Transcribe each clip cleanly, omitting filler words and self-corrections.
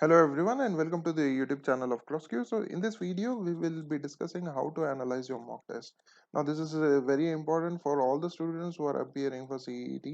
Hello everyone and welcome to the YouTube channel of CrossQ. So in this video we will be discussing how to analyze your mock test. Now this is very important for all the students who are appearing for CET,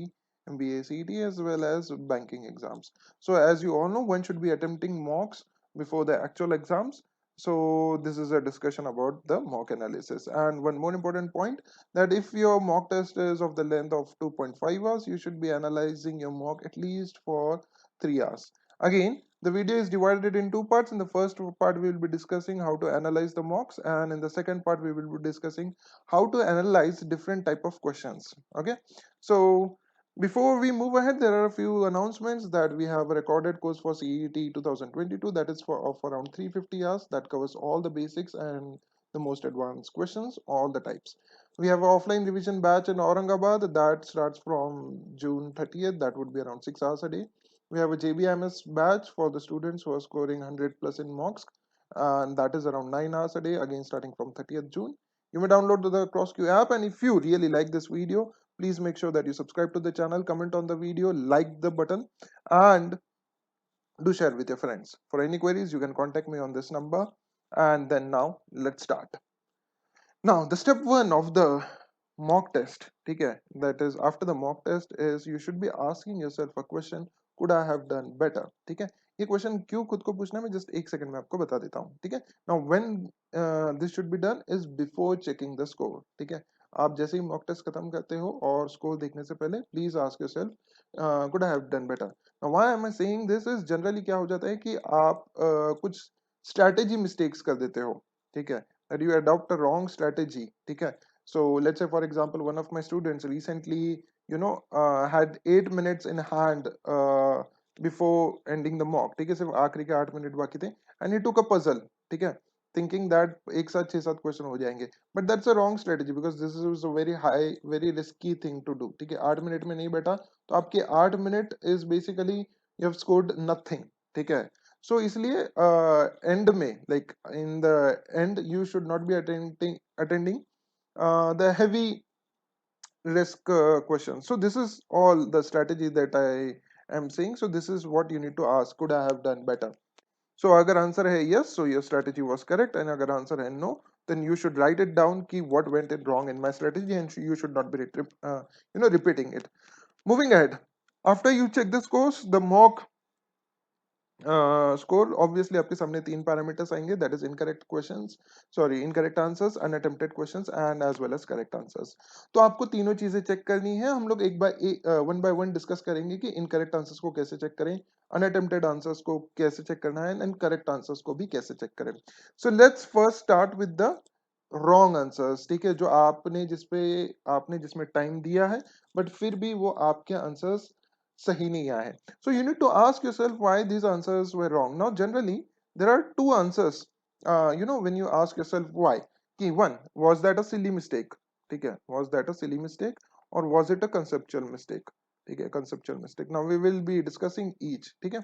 MBA CET as well as banking exams. So as you all know, one should be attempting mocks before the actual exams. So this is a discussion about the mock analysis, and one more important point, that if your mock test is of the length of 2.5 hours, you should be analyzing your mock at least for 3 hours. Again, the video is divided in two parts. In the first part, we will be discussing how to analyze the mocks, and in the second part, we will be discussing how to analyze different type of questions. Okay, so before we move ahead, there are a few announcements that we have a recorded course for CET 2022 that is for of around 350 hours that covers all the basics and the most advanced questions, all the types. We have an offline revision batch in Aurangabad that starts from June 30th. That would be around 6 hours a day. We have a JBMS batch for the students who are scoring 100 plus in mocks, and that is around 9 hours a day, again starting from 30th June. You may download the CrossQ app, and if you really like this video, please make sure that you subscribe to the channel, comment on the video, like the button, and do share with your friends. For any queries, you can contact me on this number. And then now, let's start. Now, the step one of the mock test, okay, that is after the mock test is you should be asking yourself a question, could I have done better? ठीक है, ये question क्यों खुद को पूछना है मैं just एक सेकंड में आपको बता देता हूँ. ठीक है, now when this should be done is before checking the score. ठीक है, आप जैसे ही मॉक टेस्ट खत्म करते हो और स्कोर देखने से पहले please ask yourself could I have done better. Now why am I saying this is generally क्या हो जाता है कि आप कुछ स्ट्रैटेजी मिस्टेक्स कर देते हो. ठीक है, that you adopt a wrong strategy. Okay, so let's say for example one of my students recently had 8 minutes in hand before ending the mock. ठीक है, सिर्फ आखिरी के 8 मिनट बाकी थे and he took a puzzle. ठीक है, thinking that एक साथ 6-7 क्वेश्चन हो जाएंगे, but that's a wrong strategy because this is a very high very risky thing to do. ठीक है, 8 मिनट में नहीं बैठा तो आपके 8 minute is basically you have scored nothing. ठीक है, so इसलिए end में like in the end you should not be attending the heavy risk question. So this is all the strategy that I am saying. So this is what you need to ask, could I have done better? So अगर answer है yes, so your strategy was correct, and अगर answer है no, then you should write it down कि what went it wrong in my strategy, and you should not be repeating it. Moving ahead, after you check the scores, the mock score obviously आपके सामने तीन parameters आएंगे, that is incorrect questions, sorry incorrect answers, unattempted questions and as well as correct answers. तो आपको तीनों चीजें check करनी है. हम लोग एक वन बाय वन डिस्कस करेंगे कि इनकरेक्ट आंसर्स को कैसे चेक करें, अनअटेम्प्टेड आंसर्स को कैसे चेक करना है, एंड करेक्ट आंसर्स को भी कैसे चेक करें. So let's first start with the wrong answers. ठीक है, जो आपने जिसमें टाइम दिया है बट फिर भी वो आपके आंसर्स सही नहीं आए. So you need to ask yourself why these answers were wrong. Now generally there are two answers. When you ask yourself why, कि one, was that a silly mistake? ठीक है, was that a silly mistake or was it a conceptual mistake? ठीक है, conceptual mistake. Now we will be discussing each. ठीक है,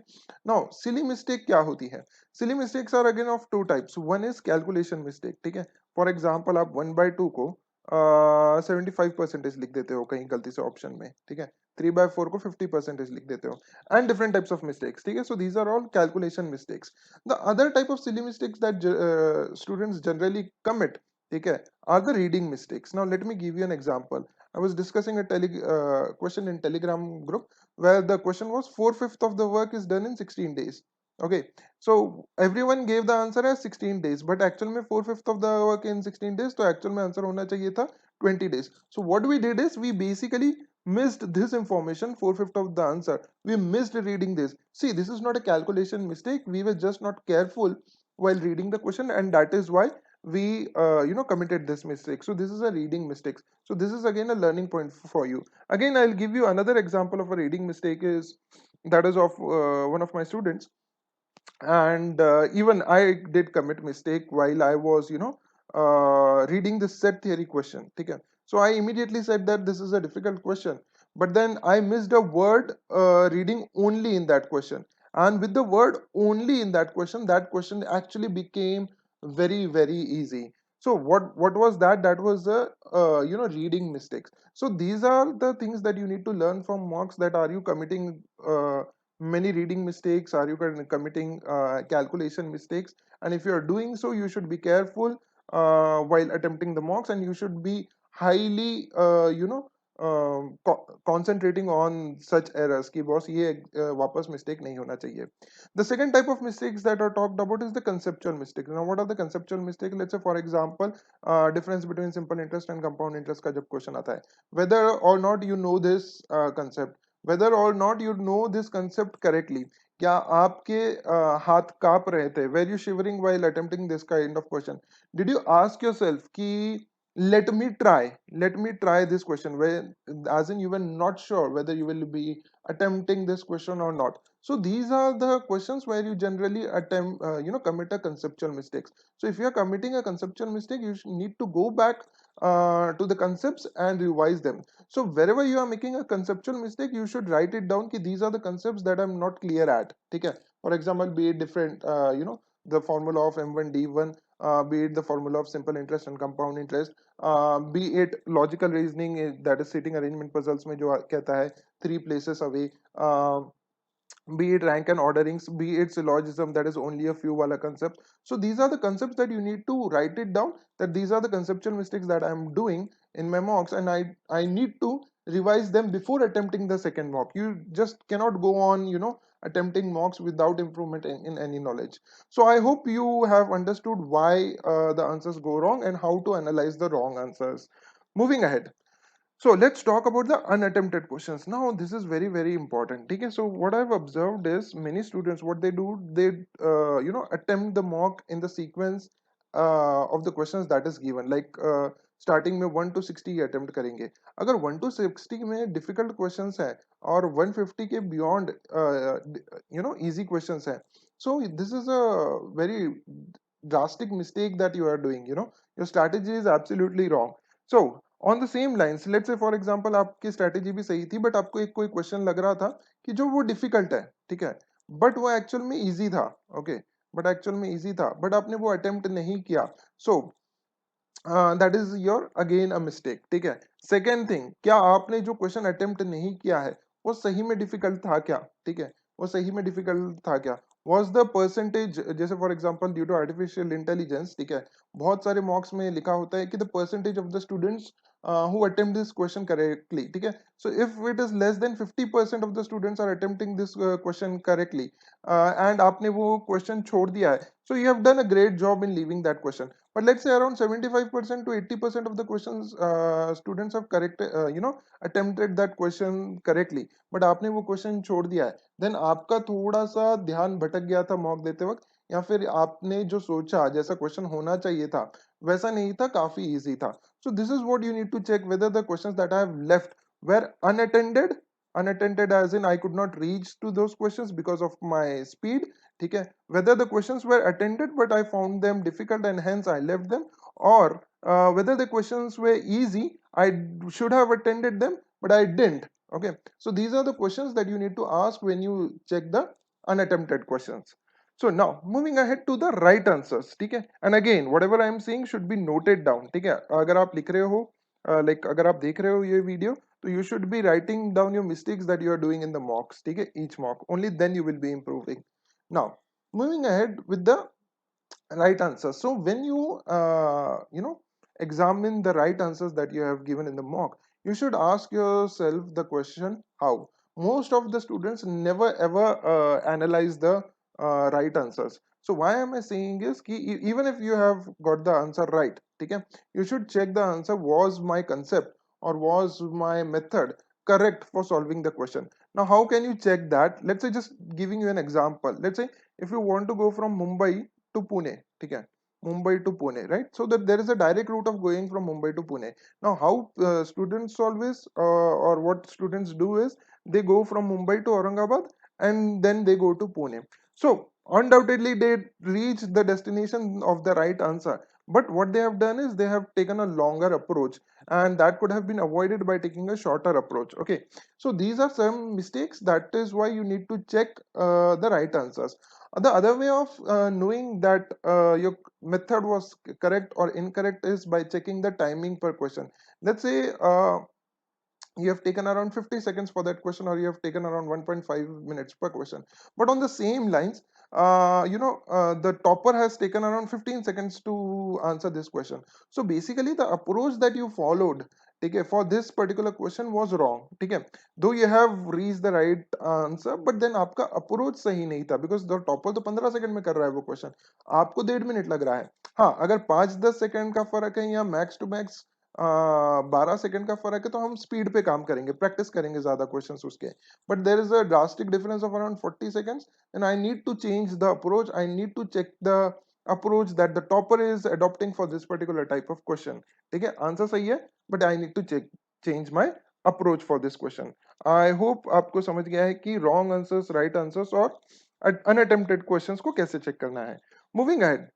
now silly mistake क्या होती है? Silly mistakes are again of two types. One is calculation mistake. ठीक है, for example आप 1/2 को 75% लिख देते हो कहीं गलती से ऑप्शन में. ठीक है, 3/4 को 50% लिख देते हो, and different types of mistakes. ठीक है, so these are all calculation mistakes. The other type of silly mistakes that students generally commit, ठीक है, are the reading mistakes. Now let me give you an example. I was discussing a question in Telegram group where the question was 4/5 of the work is done in 16 days. Okay, so everyone gave the answer as 16 days, but actual में 4/5 of the work in 16 days, तो actual में answer होना चाहिए था 20 days. So what we did is we basically missed this information, 4/5 of the answer. We missed reading this. See, this is not a calculation mistake. We were just not careful while reading the question, and that is why we committed this mistake. So this is a reading mistake. So this is again a learning point for you. Again, I'll give you another example of a reading mistake is that is of one of my students, and even I did commit mistake while I was reading the set theory question. Okay, so I immediately said that this is a difficult question, but then I missed a word reading only in that question, and with the word only in that question actually became very very easy. So what was that? That was a reading mistakes. So these are the things that you need to learn from mocks, that are you committing many reading mistakes? Are you committing calculation mistakes? And if you are doing so, you should be careful while attempting the mocks, and you should be highly concentrating on such errors कि boss ये वापस mistake नहीं होना चाहिए. The second type of mistakes that are talked about is the conceptual mistakes. Now what are the conceptual mistakes? Let's say for example difference between simple interest and compound interest का जब question आता है, whether or not you know this concept, whether or not you know this concept correctly. क्या आपके हाथ कांप रहे थे? Were you shivering while attempting this kind of question? Did you ask yourself कि let me try this question, where as in you were not sure whether you will be attempting this question or not? So these are the questions where you generally attempt commit a conceptual mistakes. So if you are committing a conceptual mistake, you need to go back to the concepts and revise them. So wherever you are making a conceptual mistake, you should write it down कि these are the concepts that I'm not clear at. ठीक है? For example, be it different the formula of M1D1, be it the formula of simple interest and compound interest, be it logical reasoning, that is sitting arrangement puzzles में जो कहता है three places away, be it rank and orderings, be it syllogism, that is only a few wala concept. So these are the concepts that you need to write it down, that these are the conceptual mistakes that I'm doing in my mocks, and I need to revise them before attempting the second mock. You just cannot go on attempting mocks without improvement in any knowledge. So I hope you have understood why the answers go wrong and how to analyze the wrong answers. Moving ahead, so let's talk about the unattempted questions. Now this is very very important. Okay, so what I've observed is many students, what they do, they attempt the mock in the sequence of the questions that is given, like starting में 1 to 60 attempt करेंगे. अगर 1 to 60 में difficult questions है और 150 के beyond easy questions है, so this is a very drastic mistake that you are doing. Your strategy is absolutely wrong. So on the same lines, let's say for example आपकी strategy भी सही थी, but आपको एक कोई क्वेश्चन लग रहा था कि जो वो डिफिकल्ट है, ठीक है, बट वो एक्चुअल में इजी था. ओके, बट एक्चुअल में इजी था, बट आपने वो अटेम्प्ट नहीं किया. So that is your again a mistake. ठीक है. सेकेंड थिंग, क्या आपने जो क्वेश्चन अटेम्प्ट नहीं किया है वो सही में डिफिकल्ट था क्या? ठीक है, वो सही में डिफिकल्ट था क्या? वॉज द परसेंटेज, जैसे for example due to artificial intelligence, ठीक है, बहुत सारे मॉक्स में लिखा होता है कि the percentage of the students who attempt this question correctly. ठीक है, so if it is less than 50% of the students are attempting this question correctly, and आपने वो question छोड़ दिया है, so you have done a great job in leaving that question. But let's say around 75% to 80% of the questions students have attempted that question correctly, but आपने वो question छोड़ दिया है, then आपका थोड़ा सा ध्यान भटक गया था mock देते वक्त, या फिर आपने जो सोचा जैसा क्वेश्चन होना चाहिए था वैसा नहीं था, काफी इजी था. So this is what you need to check, whether the questions that I have left were unattended as in I could not reach to those questions because of my speed. ठीक है, whether the questions were attended but I found them difficult and hence I left them, or whether the questions were easy, I should have attended them but I didn't. Okay, so these are the questions that you need to ask when you check the unattempted questions. So now moving ahead to the right answers. ठीक है, and again whatever I am saying should be noted down. ठीक है, अगर आप लिख रहे हो like अगर आप देख रहे हो ये वीडियो, तो you should be writing down your mistakes that you are doing in the mocks. ठीक है, each mock, only then you will be improving. Now moving ahead with the right answers. So when you examine the right answers that you have given in the mock, you should ask yourself the question how. Most of the students never ever analyze the right answers. So why am I saying is कि even if you have got the answer right, ठीक है, you should check the answer, was my concept or was my method correct for solving the question. Now how can you check that? Let's say, just giving you an example, let's say if you want to go from Mumbai to Pune, ठीक है, Mumbai to Pune, right? So that there is a direct route of going from Mumbai to Pune. Now how students solve this, or what students do is they go from Mumbai to Aurangabad and then they go to Pune. So undoubtedly they reach the destination of the right answer, but what they have done is they have taken a longer approach, and that could have been avoided by taking a shorter approach. Okay, so these are some mistakes. That is why you need to check the right answers. The other way of knowing that your method was correct or incorrect is by checking the timing per question. Let's say you have taken around 50 seconds for that question, or you have taken around 1.5 minutes per question. But on the same lines, the topper has taken around 15 seconds to answer this question. So basically the approach that you followed, okay, for this particular question was wrong, okay, though you have reached the right answer, but then आपका approach सही नहीं था, because the topper तो 15 second में कर रहा है वो question, आपको 1.5 मिनट लग रहा है. हाँ, अगर 5-10 सेकंड का फर्क है या मैक्स टू मैक्स 12 सेकंड का फर्क है, तो हम स्पीड पे काम करेंगे, प्रैक्टिस करेंगे ज्यादा क्वेश्चंस उसके. But there is a drastic difference of around 40 seconds, and I need to change the approach. I need to check the approach that the topper is adopting for this particular type of question. ठीक है, answer सही है, but I need to check change my approach for this question. I hope आपको समझ गया है कि wrong answers, right answers और अनअटेम्प्टेड क्वेश्चंस को कैसे चेक करना है. Moving ahead,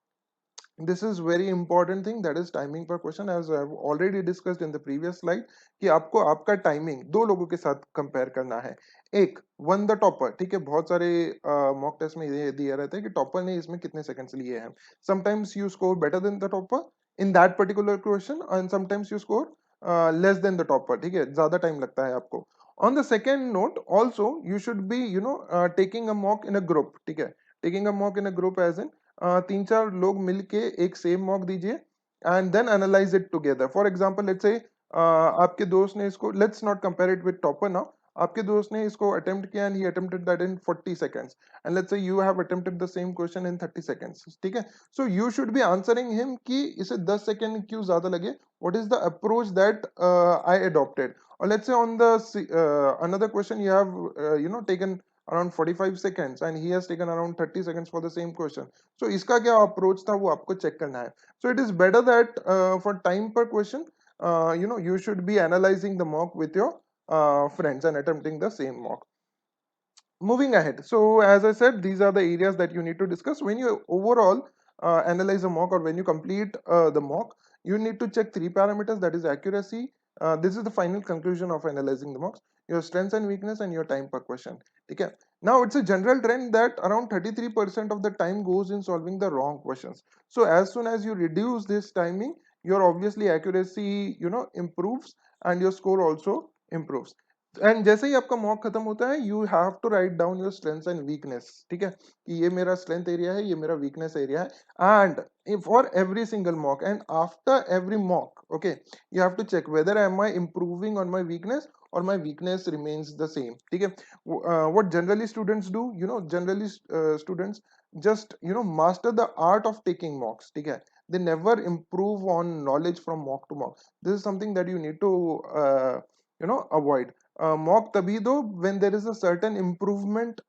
this is very important thing, that is timing per question, as I have already discussed in the previous slide, कि आपको आपका टाइमिंग दो लोगों के साथ कंपेयर करना है. एक, वन द टॉपर, ठीक है, बहुत सारे मॉक टेस्ट में ये दिया रहता है कि टॉपर ने इसमें कितने सेकंड्स लिए हैं. Sometimes you score better than the topper in that particular question, and sometimes you score less than the topper. ठीक है, ज्यादा टाइम लगता है आपको. On the second note also you should be taking a mock in a group. ठीक है, taking a mock in a group as in 3-4 लोग मिलके एक सेम मॉक दीजिए, and then analyse it together. For example let's से आपके दोस्त ने इसको, let's not compare it with topper now, आपके दोस्त ने इसको अटेम्प्ट किया and he attempted that in 40 seconds, and let's say you have attempted the same question in 30 seconds. ठीक है, so you should be answering him कि इसे 10 second क्यों ज्यादा लगे, what is the approach that I adopted. और let's say on the another question you have taken around 45 seconds and he has taken around 30 seconds for the same question. So इसका क्या approach था वो आपको check करना है. So it is better that for time per question, you should be analyzing the mock with your friends and attempting the same mock. Moving ahead, so as I said, these are the areas that you need to discuss when you overall analyze a mock, or when you complete the mock. You need to check three parameters, that is accuracy. This is the final conclusion of analyzing the mocks: your strengths and weakness and your time per question. Okay, now it's a general trend that around 33% of the time goes in solving the wrong questions. So as soon as you reduce this timing, your obviously accuracy improves, and your score also improves. And जैसे ही आपका mock खत्म होता है, you have to write down your strengths and weakness. ठीक है, कि ये मेरा स्ट्रेंथ एरिया है, ये मेरा वीकनेस एरिया है. And for every single mock and after every mock, okay, you have to check whether am I improving on my weakness or my weakness remains the same. ठीक है, what generally students do, generally students just master the art of taking mocks. ठीक है, they never improve on knowledge from mock to mock. This is something that you need to avoid. Mock तभी दो when there is a certain improvement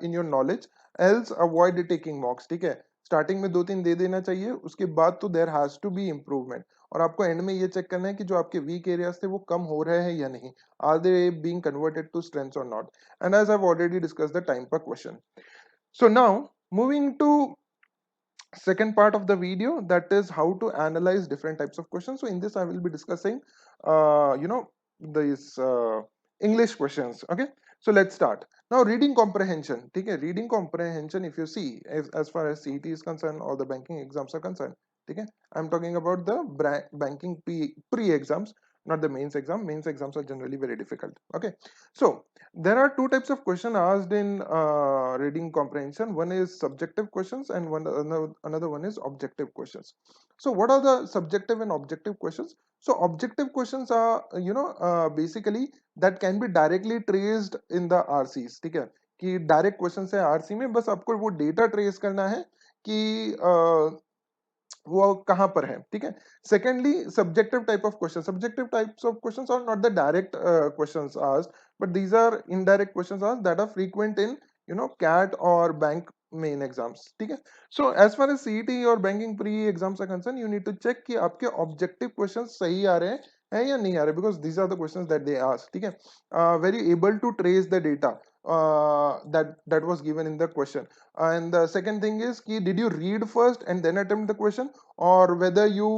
in your knowledge, else avoid taking mocks. ठीक है, starting में 2-3 दे देना चाहिए, उसके बाद तो there has to be improvement. और आपको एंड में ये चेक करना है कि जो आपके वीक एरियाज थे वो कम हो रहे हैं या नहीं, are they being converted to strengths और not. And as I have already discussed the time per question. So now moving to second part of the video, that is how to analyze different types of questions. So in this I will be discussing these English questions. Okay, so let's start. Now reading comprehension. Okay, reading comprehension, if you see, as far as CET is concerned or the banking exams are concerned, okay, I'm talking about the banking pre exams, not the mains exam. Mains exams are generally very difficult. Okay, so there are two types of question asked in reading comprehension. One is subjective questions, and another one is objective questions. So what are the subjective and objective questions? So objective questions are basically that can be directly traced in the RCs. ठीक है, कि direct question है RC में, बस आपको वो data trace करना है कि वो कहां पर है. ठीक है, secondly subjective type of question. Subjective types of questions are not the direct questions asked, but these are indirect questions asked that are frequent in CAT और बैंक मेन एग्जाम्स. ठीक है, so as far as CET और banking pre exams are concern, you need to check कि आपके objective questions सही आ रहे हैं या नहीं आ रहे, because these are the questions that they ask. ठीक है, very able to trace the data that was given in the question. And the second thing is ki, did you read first and then attempt the question, or whether you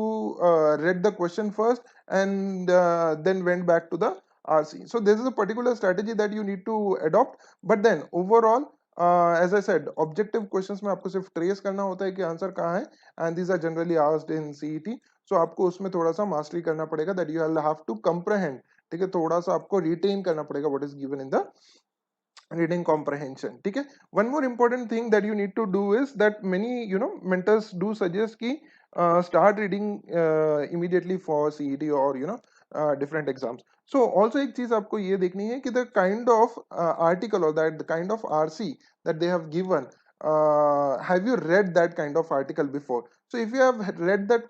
read the question first and then went back to the RC. So this is a particular strategy that you need to adopt. But then overall, as I said, objective questions में आपको सिर्फ trace करना होता है कि answer कहाँ है, and these are generally asked in CET. So आपको उसमें थोड़ा सा mastery करना पड़ेगा, that you will have to comprehend. ठीक है, थोड़ा सा आपको रिटेन करना पड़ेगा what is given in the reading comprehension. ठीक है, one more important thing that you need to do is that many mentors do suggest कि start reading immediately for CET or different exams. So also एक चीज आपको ये देखनी है कि the kind of article or that the kind of RC that they have given, have you read that kind of article before? So if you have read that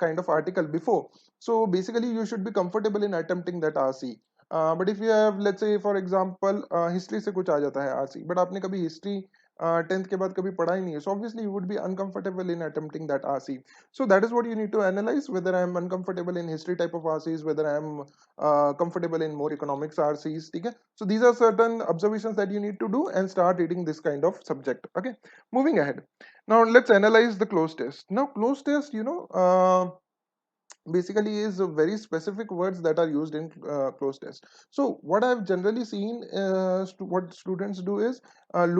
kind of article before, so basically you should be comfortable in attempting that RC. But if you have let's say for example history से कुछ आ जाता है RC, but आपने कभी history 10th के बाद कभी पढ़ा ही नहीं है, so obviously you would be uncomfortable in attempting that RC. So that is what you need to analyze, whether I am uncomfortable in history type of RCs, whether I am comfortable in more economics RCs. ठीक है, so these are certain observations that you need to do and start reading this kind of subject. Okay, moving ahead, now let's analyze the close test. Now close test, basically is very specific words that are used in close test. So what I've generally seen, what students do is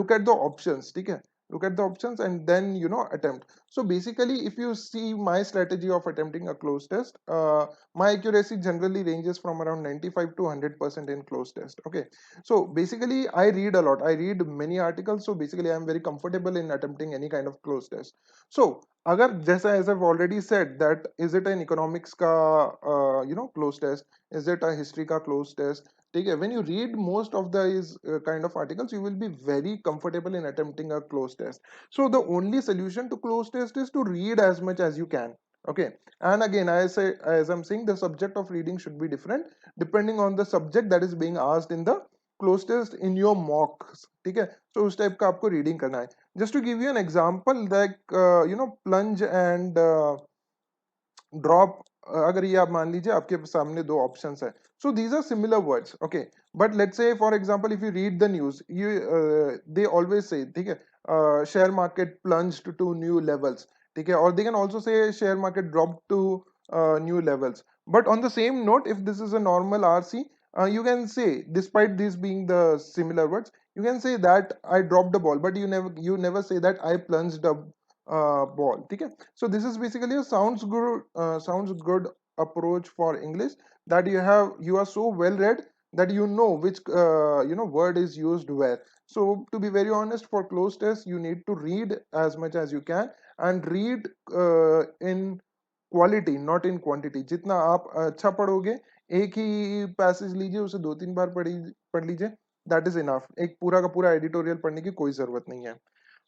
look at the options. Okay, look at the options and then attempt. So basically if you see my strategy of attempting a close test, my accuracy generally ranges from around 95 to 100% in close test. Okay, so basically I read a lot, I read many articles, so basically I'm very comfortable in attempting any kind of close test. So अगर जैसा as I've already said that is it an economics का close test, is it a history का close test, ठीक है, when you read most of these kind of articles you will be very comfortable in attempting a close test. So the only solution to close test is to read as much as you can. Okay, and again as I'm saying, the subject of reading should be different depending on the subject that is being asked in the close test in your mocks. ठीक है, so उस type का आपको reading करना है. Just to give you an example, like plunge and drop, अगर ये आप मान लीजिए आपके सामने दो ऑप्शंस है, so these are similar words. Okay, but let's say for example if you read the news, you they always say, ठीक है, share market plunged to new levels, ठीक है, or they can also say share market dropped to new levels. But on the same note, if this is a normal RC, you can say, despite these being the similar words, you can say that I dropped the ball, but you never say that I plunged a ball. ठीक है, so this is basically a sounds good approach for English, that you are so well read that you know which word is used where. So to be very honest, for close test you need to read as much as you can, and read in quality not in quantity. जितना आप अच्छा पढ़ोगे, एक ही passage लीजिए उसे दो तीन बार पढ़ लीजिए, दैट इज इनफ. एक पूरा का पूरा एडिटोरियल पढ़ने की कोई जरूरत नहीं है.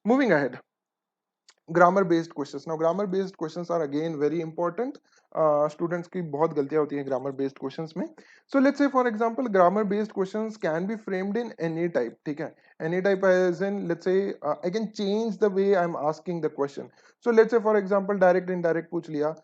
Moving ahead, grammar based questions. Now grammar based questions are again very important. Students की बहुत गलतियां होती हैं ग्रामर बेस्ड क्वेश्चंस में. So let's say for example grammar based questions can be framed in any type. ठीक है, any type as in let's say I can change the way I am asking the question. So let's say for example direct indirect पूछ लिया,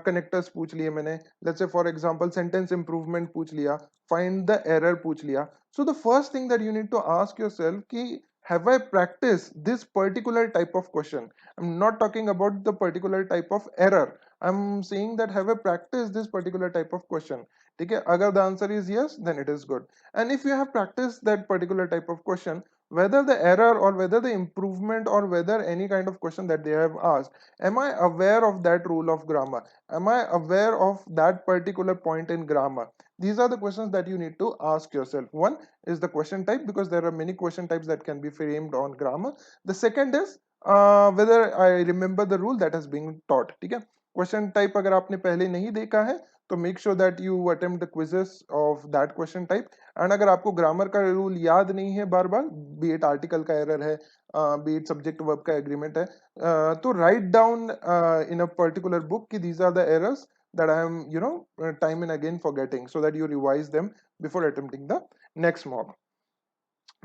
connectors पूछ लिए मैंने, let's say for example sentence improvement पूछ लिया, find the error पूछ लिया. So the first thing that you need to ask yourself कि have I practiced this particular type of question? I'm not talking about the particular type of error. I'm saying that have I practiced this particular type of question? ठीक है, अगर the answer is yes, then it is good. And if you have practiced that particular type of question, whether the error or whether the improvement or whether any kind of question that they have asked, am I aware of that rule of grammar? Am I aware of that particular point in grammar? These are the questions that you need to ask yourself. One is the question type, because there are many question types that can be framed on grammar. The second is whether I remember the rule that has been taught. ठीक है, question type अगर आपने पहले नहीं देखा है तो make sure that you attempt the quizzes of that question type. And अगर आपको ग्रामर का रूल याद नहीं है बार बार, बी एट आर्टिकल का एरर है, बी एट सब्जेक्ट वर्ब का एग्रीमेंट है, तो write down in a particular book कि these are the errors that I am time and again forgetting, so that you revise them before attempting the next mock.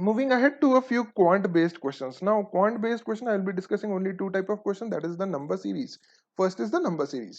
Moving ahead to a few quant based questions. Now quant based question, I will be discussing only two type of question, that is the number series. First is the number series.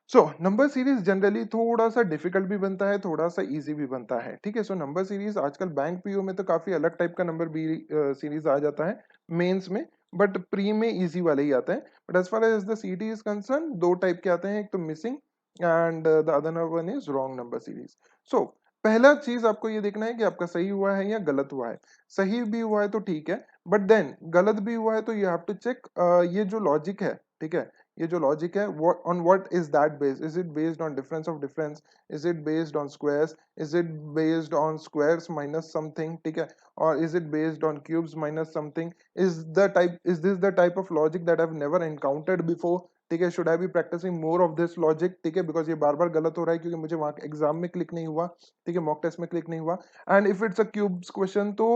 So number series generally थोड़ा सा difficult भी बनता है, थोड़ा सा easy भी बनता है. ठीक है, सो नंबर सीरीज आजकल बैंक पीओ में तो काफी अलग टाइप का नंबर बी सीरीज आ जाता है मेंस में, बट प्री में इजी वाले ही आता है. But as far as the CT is concern, दो टाइप के आते हैं, एक तो missing and the other one is wrong number series. So पहला चीज आपको ये देखना है कि आपका सही हुआ है या गलत हुआ है. सही भी हुआ है तो ठीक है, बट देन गलत भी हुआ है तो यू हैव टू चेक ये जो लॉजिक है, ठीक है, ये जो लॉजिक है on what is that based? Is it based on difference of difference? Is it based on squares? Is it based on squares minus something? ठीक है, or is it based on cubes minus something? Is this the type of logic that I've never encountered before? ठीक है, should I be practising more of this logic? ठीक है, because ये बार बार गलत हो रहा है क्योंकि मुझे वहां एग्जाम में क्लिक नहीं हुआ, ठीक है, मॉक टेस्ट में क्लिक नहीं हुआ. And if it's a cubes question तो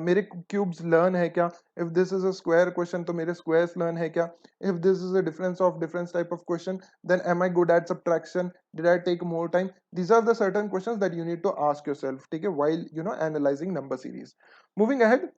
मेरे क्यूब्स लर्न है क्या? If this is a square question तो मेरे स्क्वायर्स लर्न है क्या? If this is a difference type of question, then am I good at subtraction? Did I take more time? these are the certain questions that you need to ask yourself, ठीक है, while analyzing number series. Moving ahead,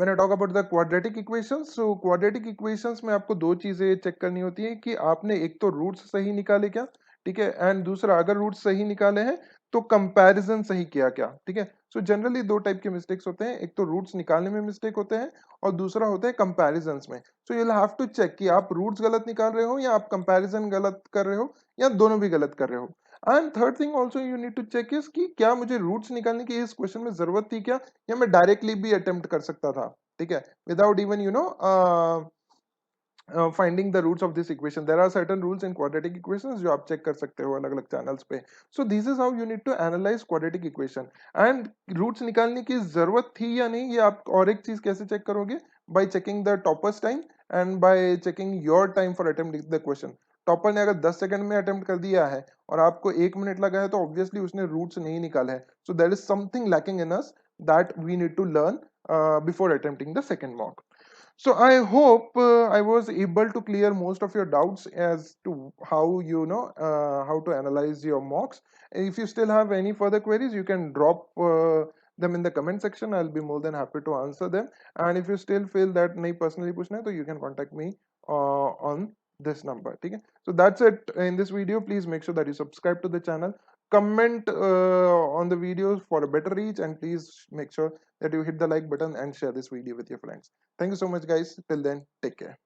when I talk about the quadratic equations, so quadratic equations में आपको दो चीजें check करनी होती है कि आपने एक तो रूट्स सही निकाले क्या, ठीक है, एंड दूसरा अगर रूट्स सही निकाले हैं तो कंपैरिजन सही किया क्या, ठीक है. सो जनरली दो टाइप के मिस्टेक्स होते हैं, एक तो रूट्स निकालने में मिस्टेक होते हैं और दूसरा होता है कंपैरिजंस में. So you will have to check कि आप रूट्स गलत निकाल रहे हो या आप कंपैरिजन गलत कर रहे हो या दोनों भी गलत कर रहे हो. And third thing also you need to check is कि क्या मुझे रूट्स निकालने की इस क्वेश्चन में जरूरत थी क्या, या मैं डायरेक्टली भी अटेम्प्ट कर सकता था, ठीक है, without even finding the roots of this equation. There are certain rules in quadratic equations जो आप चेक कर सकते हो अलग अलग चैनल्स पे. So this is how you need to analyse quadratic equation. And roots निकालने की जरूरत थी या नहीं, ये आप और एक चीज कैसे चेक करोगे? Bye checking the toppers time and bye checking your time for attempting the question. Topper ने अगर 10 सेकंड में अटेम्प्ट कर दिया है और आपको 1 मिनट लगा है तो ऑब्वियसली उसने रूट्स नहीं निकाले हैं. So there is something lacking in us that we need to learn before attempting the second mock. So I hope I was able to clear most of your doubts as to how how to analyze your mocks. If you still have any further queries, you can drop them in the comment section. I'll be more than happy to answer them. And if you still feel that nahi personally pushna hai, तो you can contact me on this number. Okay? So that's it in this video. Please make sure that you subscribe to the channel, comment on the videos for a better reach, and please make sure that you hit the like button and share this video with your friends. Thank you so much, guys. Till then, take care.